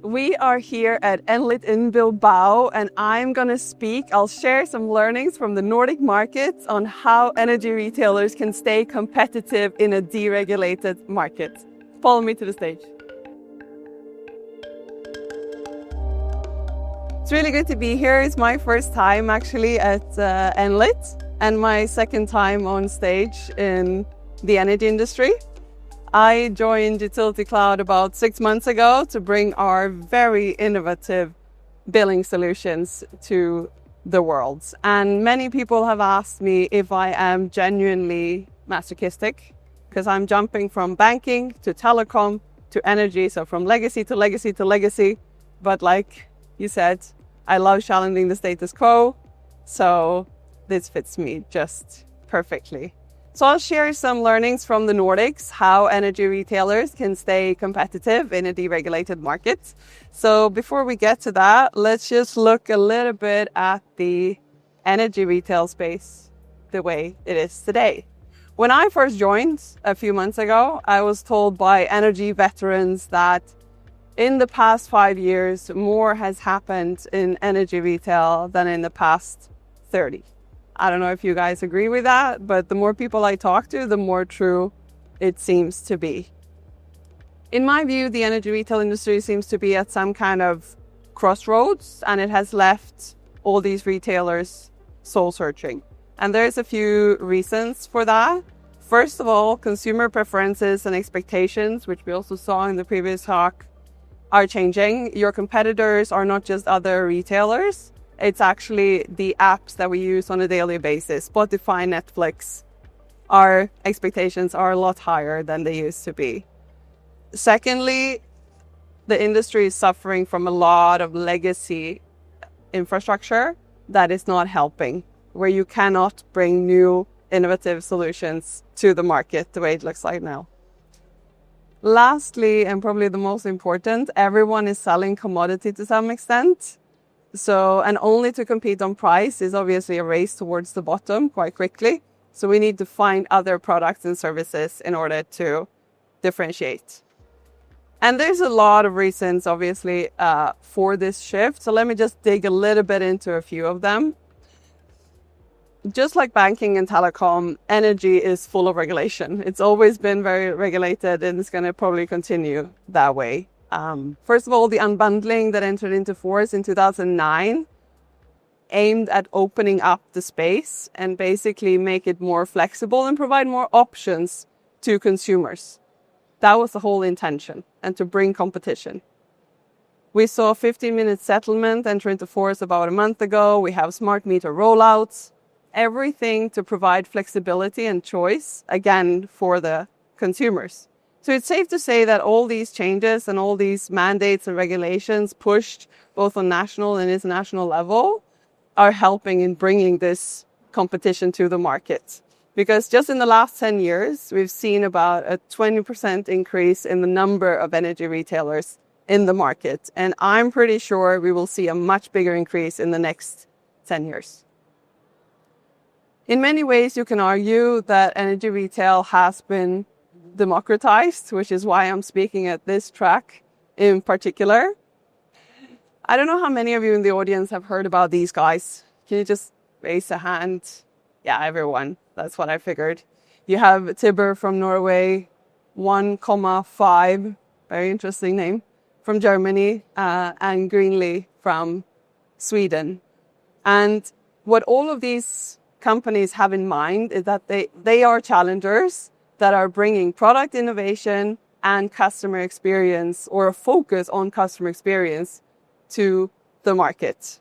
We are here at Enlit in Bilbao, and I'll share some learnings from the Nordic markets on how energy retailers can stay competitive in a deregulated market. Follow me to the stage. It's really good to be here. It's my first time actually at Enlit and my second time on stage in the energy industry. I joined UtilityCloud about 6 months ago to bring our very innovative billing solutions to the world. And many people have asked me if I am genuinely masochistic, because I'm jumping from banking to telecom to energy, so from legacy to legacy to legacy. But like you said, I love challenging the status quo, so this fits me just perfectly. So I'll share some learnings from the Nordics, how energy retailers can stay competitive in a deregulated market. So before we get to that, let's just look a little bit at the energy retail space the way it is today. When I first joined a few months ago, I was told by energy veterans that in the past 5 years, more has happened in energy retail than in the past 30. I don't know if you guys agree with that, but the more people I talk to, the more true it seems to be. In my view, the energy retail industry seems to be at some kind of crossroads, and it has left all these retailers soul searching. And there's a few reasons for that. First of all, consumer preferences and expectations, which we also saw in the previous talk, are changing. Your competitors are not just other retailers. It's actually the apps that we use on a daily basis. Spotify, Netflix. Our expectations are a lot higher than they used to be. Secondly, the industry is suffering from a lot of legacy infrastructure that is not helping, where you cannot bring new innovative solutions to the market the way it looks like now. Lastly, and probably the most important, everyone is selling commodity to some extent. So, and only to compete on price is obviously a race towards the bottom quite quickly. So we need to find other products and services in order to differentiate. And there's a lot of reasons, obviously, for this shift. So let me just dig a little bit into a few of them. Just like banking and telecom, energy is full of regulation. It's always been very regulated, and it's going to probably continue that way. First of all, the unbundling that entered into force in 2009 aimed at opening up the space and basically make it more flexible and provide more options to consumers. That was the whole intention, and to bring competition. We saw 15-minute settlement enter into force about a month ago. We have smart meter rollouts, everything to provide flexibility and choice, again, for the consumers. So it's safe to say that all these changes and all these mandates and regulations pushed both on national and international level are helping in bringing this competition to the market. Because just in the last 10 years, we've seen about a 20% increase in the number of energy retailers in the market. And I'm pretty sure we will see a much bigger increase in the next 10 years. In many ways, you can argue that energy retail has been democratized, which is why I'm speaking at this track in particular. I don't know how many of you in the audience have heard about these guys. Can you just raise a hand? Yeah, everyone. That's what I figured. You have Tibber from Norway, 1,5, very interesting name, from Germany, and Greenly from Sweden. And what all of these companies have in mind is that they are challengers that are bringing product innovation and customer experience, or a focus on customer experience, to the market.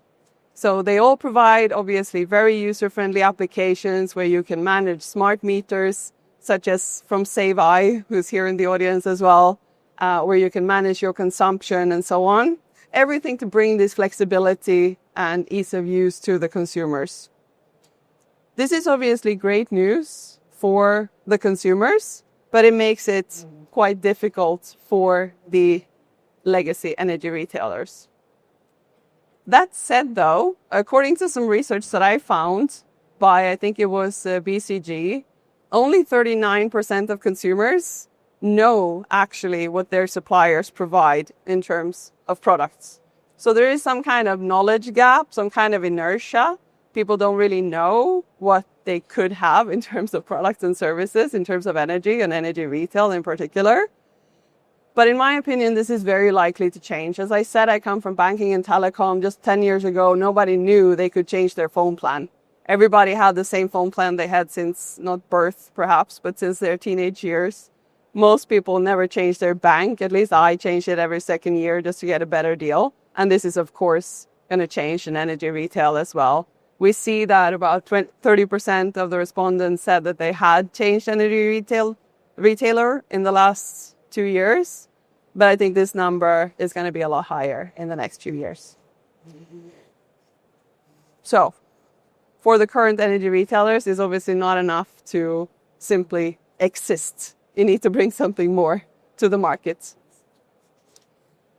So they all provide, obviously, very user-friendly applications where you can manage smart meters, such as from SaveEye, who's here in the audience as well, where you can manage your consumption and so on. Everything to bring this flexibility and ease of use to the consumers. This is obviously great news for the consumers, but it makes it quite difficult for the legacy energy retailers. That said, though, according to some research that I found by, I think it was BCG, only 39% of consumers know actually what their suppliers provide in terms of products. So there is some kind of knowledge gap, some kind of inertia. People don't really know what they could have in terms of products and services, in terms of energy and energy retail in particular. But in my opinion, this is very likely to change. As I said, I come from banking and telecom. Just 10 years ago, nobody knew they could change their phone plan. Everybody had the same phone plan they had since, not birth perhaps, but since their teenage years. Most people never changed their bank. At least I changed it every second year just to get a better deal. And this is, of course, going to change in energy retail as well. We see that about 30% of the respondents said that they had changed energy retailer in the last 2 years. But I think this number is going to be a lot higher in the next few years. So, for the current energy retailers, it's obviously not enough to simply exist. You need to bring something more to the market.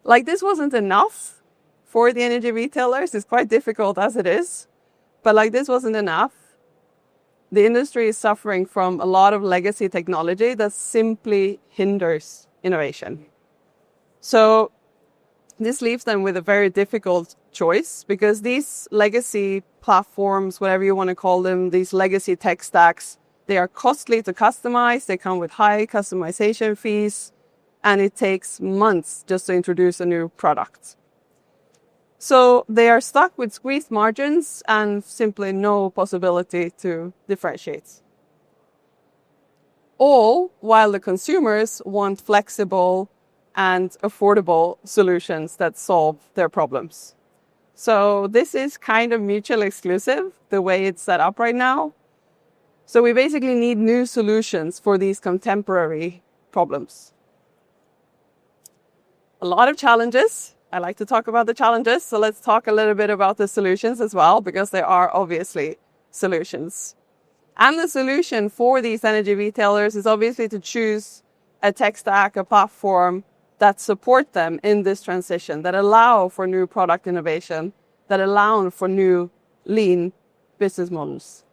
Like this wasn't enough for the energy retailers. It's quite difficult as it is. But like this wasn't enough. The industry is suffering from a lot of legacy technology that simply hinders innovation. So this leaves them with a very difficult choice because these legacy platforms, whatever you want to call them, these legacy tech stacks, they are costly to customize. They come with high customization fees, and it takes months just to introduce a new product. So they are stuck with squeezed margins and simply no possibility to differentiate. All while the consumers want flexible and affordable solutions that solve their problems. So this is kind of mutually exclusive, the way it's set up right now. So we basically need new solutions for these contemporary problems. A lot of challenges. I like to talk about the challenges, so let's talk a little bit about the solutions as well, because there are obviously solutions. And the solution for these energy retailers is obviously to choose a tech stack, a platform that support them in this transition, that allow for new product innovation, that allow for new lean business models.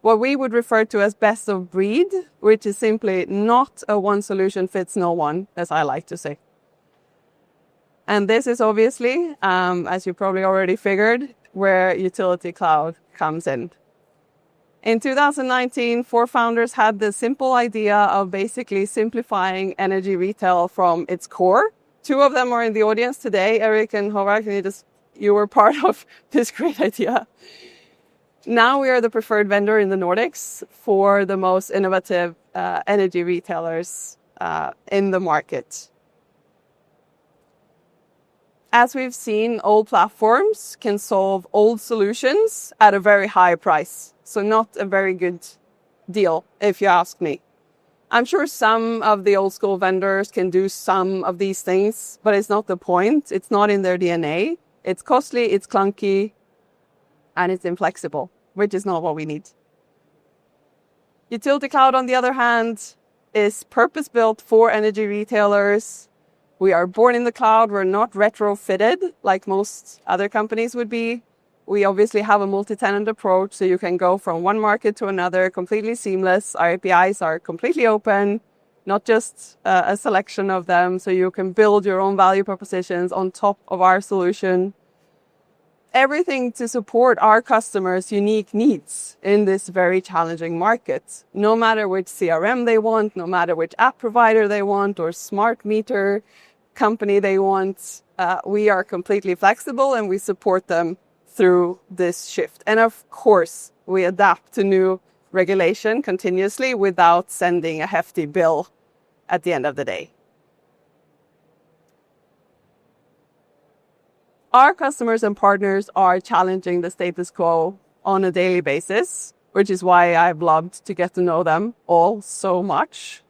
What we would refer to as best of breed, which is simply not a one solution fits no one, as I like to say. And this is obviously, as you probably already figured, where UtilityCloud comes in. In 2019, 4 founders had the simple idea of basically simplifying energy retail from its core. 2 of them are in the audience today, Eric and Håvard. You were part of this great idea. Now we are the preferred vendor in the Nordics for the most innovative energy retailers in the market. As we've seen, old platforms can solve old solutions at a very high price. So not a very good deal, if you ask me. I'm sure some of the old school vendors can do some of these things, but it's not the point. It's not in their DNA. It's costly, it's clunky, and it's inflexible, which is not what we need. UtilityCloud, on the other hand, is purpose-built for energy retailers. We are born in the cloud. We're not retrofitted like most other companies would be. We obviously have a multi-tenant approach, so you can go from one market to another completely seamless. Our APIs are completely open, not just a selection of them, so you can build your own value propositions on top of our solution. Everything to support our customers' unique needs in this very challenging market. No matter which CRM they want, no matter which app provider they want, or smart meter company they want, we are completely flexible and we support them through this shift. And of course, we adapt to new regulation continuously without sending a hefty bill at the end of the day. Our customers and partners are challenging the status quo on a daily basis, which is why I've loved to get to know them all so much.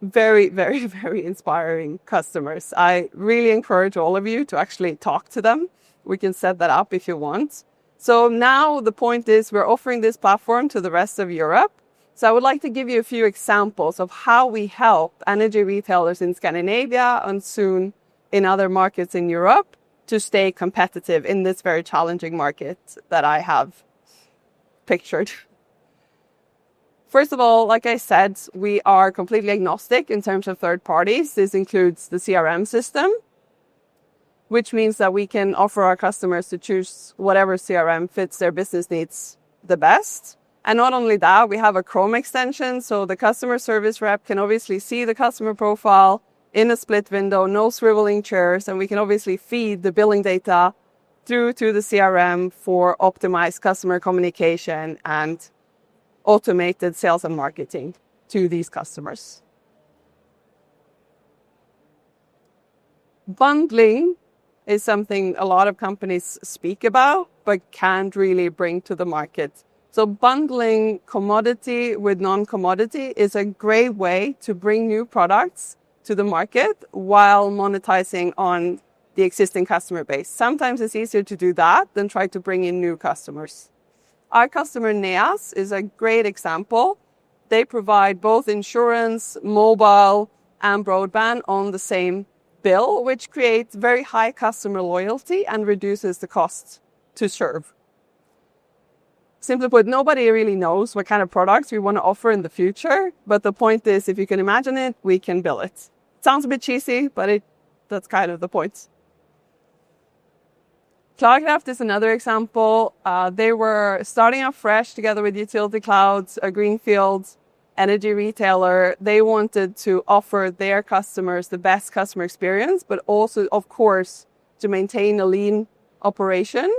Very, very, very inspiring customers. I really encourage all of you to actually talk to them. We can set that up if you want. So now the point is we're offering this platform to the rest of Europe. So I would like to give you a few examples of how we help energy retailers in Scandinavia and soon in other markets in Europe to stay competitive in this very challenging market that I have pictured. First of all, like I said, we are completely agnostic in terms of third parties. This includes the CRM system, which means that we can offer our customers to choose whatever CRM fits their business needs the best. And not only that, we have a Chrome extension, so the customer service rep can obviously see the customer profile in a split window, no swiveling chairs, and we can obviously feed the billing data through to the CRM for optimized customer communication and automated sales and marketing to these customers. Bundling is something a lot of companies speak about, but can't really bring to the market. So bundling commodity with non-commodity is a great way to bring new products to the market while monetizing on the existing customer base. Sometimes it's easier to do that than try to bring in new customers. Our customer NEAS is a great example. They provide both insurance, mobile, and broadband on the same bill, which creates very high customer loyalty and reduces the cost to serve. Simply put, nobody really knows what kind of products we want to offer in the future, but the point is, if you can imagine it, we can build it. Sounds a bit cheesy, but that's kind of the point. Cloudcraft is another example. They were starting up fresh together with UtilityCloud, a greenfield energy retailer. They wanted to offer their customers the best customer experience, but also, of course, to maintain a lean operation.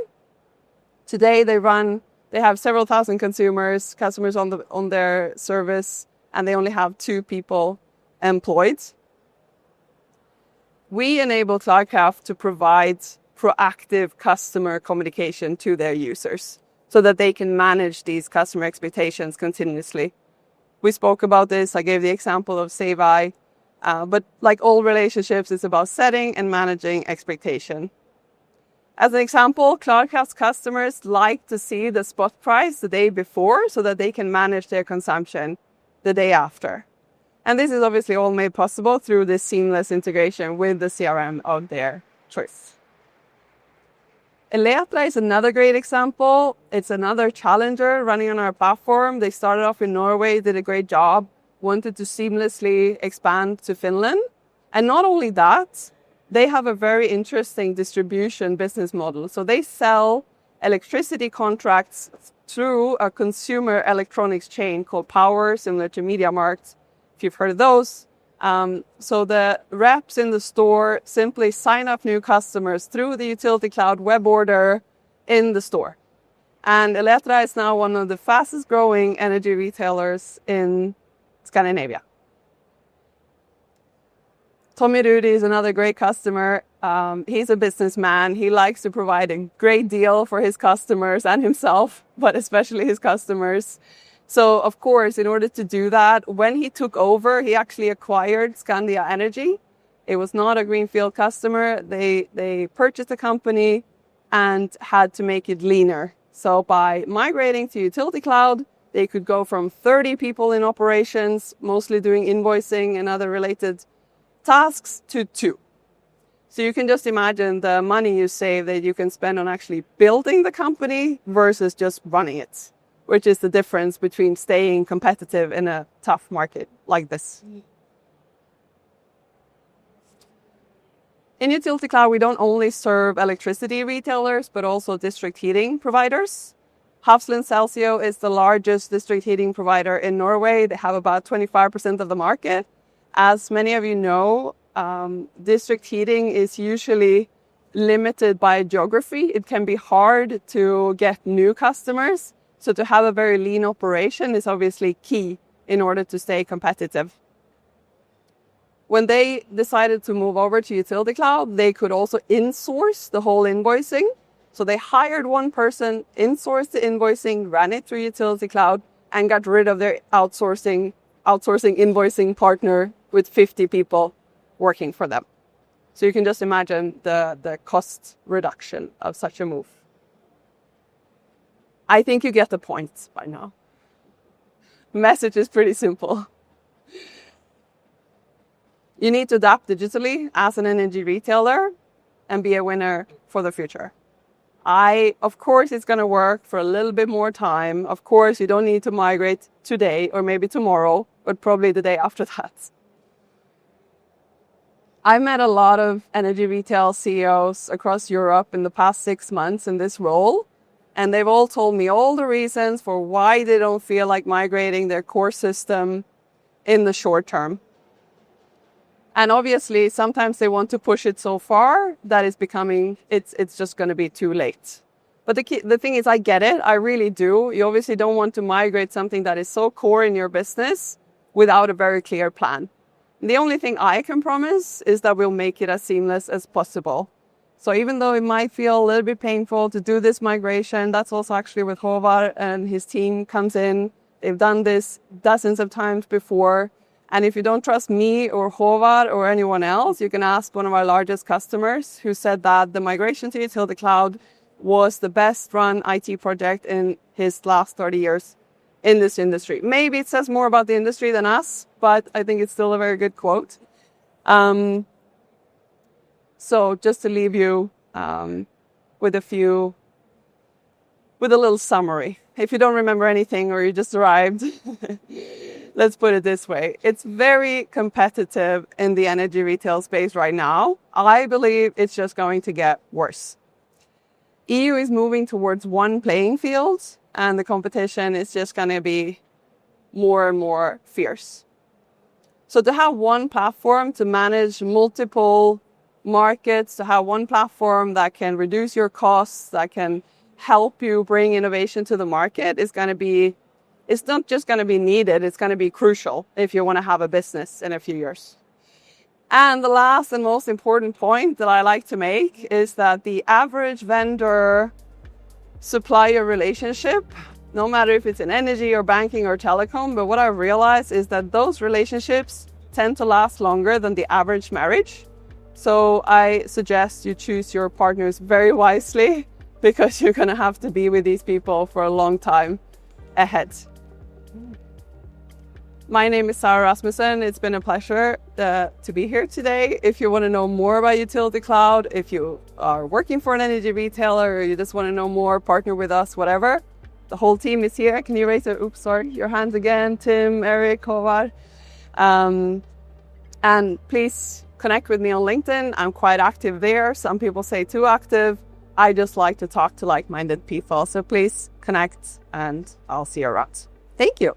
Today, they have several thousand customers on their service, and they only have 2 people employed. We enable Cloudcraft to provide proactive customer communication to their users so that they can manage these customer expectations continuously. We spoke about this. I gave the example of Save-I, but like all relationships, it's about setting and managing expectation. As an example, Cloudcraft's customers like to see the spot price the day before so that they can manage their consumption the day after. And this is obviously all made possible through this seamless integration with the CRM of their choice. Enlit is another great example. It's another challenger running on our platform. They started off in Norway, did a great job, wanted to seamlessly expand to Finland. And not only that, they have a very interesting distribution business model. So they sell electricity contracts through a consumer electronics chain called Power, similar to MediaMarkt, if you've heard of those. So the reps in the store simply sign up new customers through the UtilityCloud web order in the store. And Enlit is now one of the fastest growing energy retailers in Scandinavia. Tommy Rudy is another great customer. He's a businessman. He likes to provide a great deal for his customers and himself, but especially his customers. So, of course, in order to do that, when he took over, he actually acquired Scandia Energy. It was not a greenfield customer. They purchased the company and had to make it leaner. So by migrating to UtilityCloud, they could go from 30 people in operations, mostly doing invoicing and other related tasks, to 2. So you can just imagine the money you save that you can spend on actually building the company versus just running it, which is the difference between staying competitive in a tough market like this. In UtilityCloud, we don't only serve electricity retailers, but also district heating providers. Hafslund Celsio is the largest district heating provider in Norway. They have about 25% of the market. As many of you know, district heating is usually limited by geography. It can be hard to get new customers. So to have a very lean operation is obviously key in order to stay competitive. When they decided to move over to UtilityCloud, they could also insource the whole invoicing. So they hired one person, insourced the invoicing, ran it through UtilityCloud, and got rid of their outsourcing invoicing partner with 50 people working for them. So you can just imagine the cost reduction of such a move. I think you get the point by now. Message is pretty simple. You need to adapt digitally as an energy retailer and be a winner for the future. Of course, it's going to work for a little bit more time. Of course, you don't need to migrate today or maybe tomorrow, but probably the day after that. I met a lot of energy retail CEOs across Europe in the past 6 months in this role, and they've all told me all the reasons for why they don't feel like migrating their core system in the short term. And obviously, sometimes they want to push it so far that it's just going to be too late. But the thing is, I get it. I really do. You obviously don't want to migrate something that is so core in your business without a very clear plan. And the only thing I can promise is that we'll make it as seamless as possible. So even though it might feel a little bit painful to do this migration, that's also actually where Håvard and his team comes in. They've done this dozens of times before. And if you don't trust me or Håvard or anyone else, you can ask one of our largest customers who said that the migration to UtilityCloud was the best run IT project in his last 30 years in this industry. Maybe it says more about the industry than us, but I think it's still a very good quote. So just to leave you with a little summary. If you don't remember anything or you just arrived, let's put it this way. It's very competitive in the energy retail space right now. I believe it's just going to get worse. EU is moving towards one playing field, and the competition is just going to be more and more fierce. So to have one platform to manage multiple markets, to have one platform that can reduce your costs, that can help you bring innovation to the market it's not just going to be needed, it's going to be crucial if you want to have a business in a few years. And the last and most important point that I like to make is that the average vendor-supplier relationship, no matter if it's in energy or banking or telecom, but what I realized is that those relationships tend to last longer than the average marriage. So I suggest you choose your partners very wisely, because you're going to have to be with these people for a long time ahead. My name is Sara Rasmussen. It's been a pleasure to be here today. If you want to know more about UtilityCloud, if you are working for an energy retailer, or you just want to know more, partner with us, whatever, the whole team is here. Can you raise your hands again? Tim, Eric, Håvard. And please connect with me on LinkedIn. I'm quite active there. Some people say too active. I just like to talk to like-minded people. So please connect and I'll see you around. Thank you.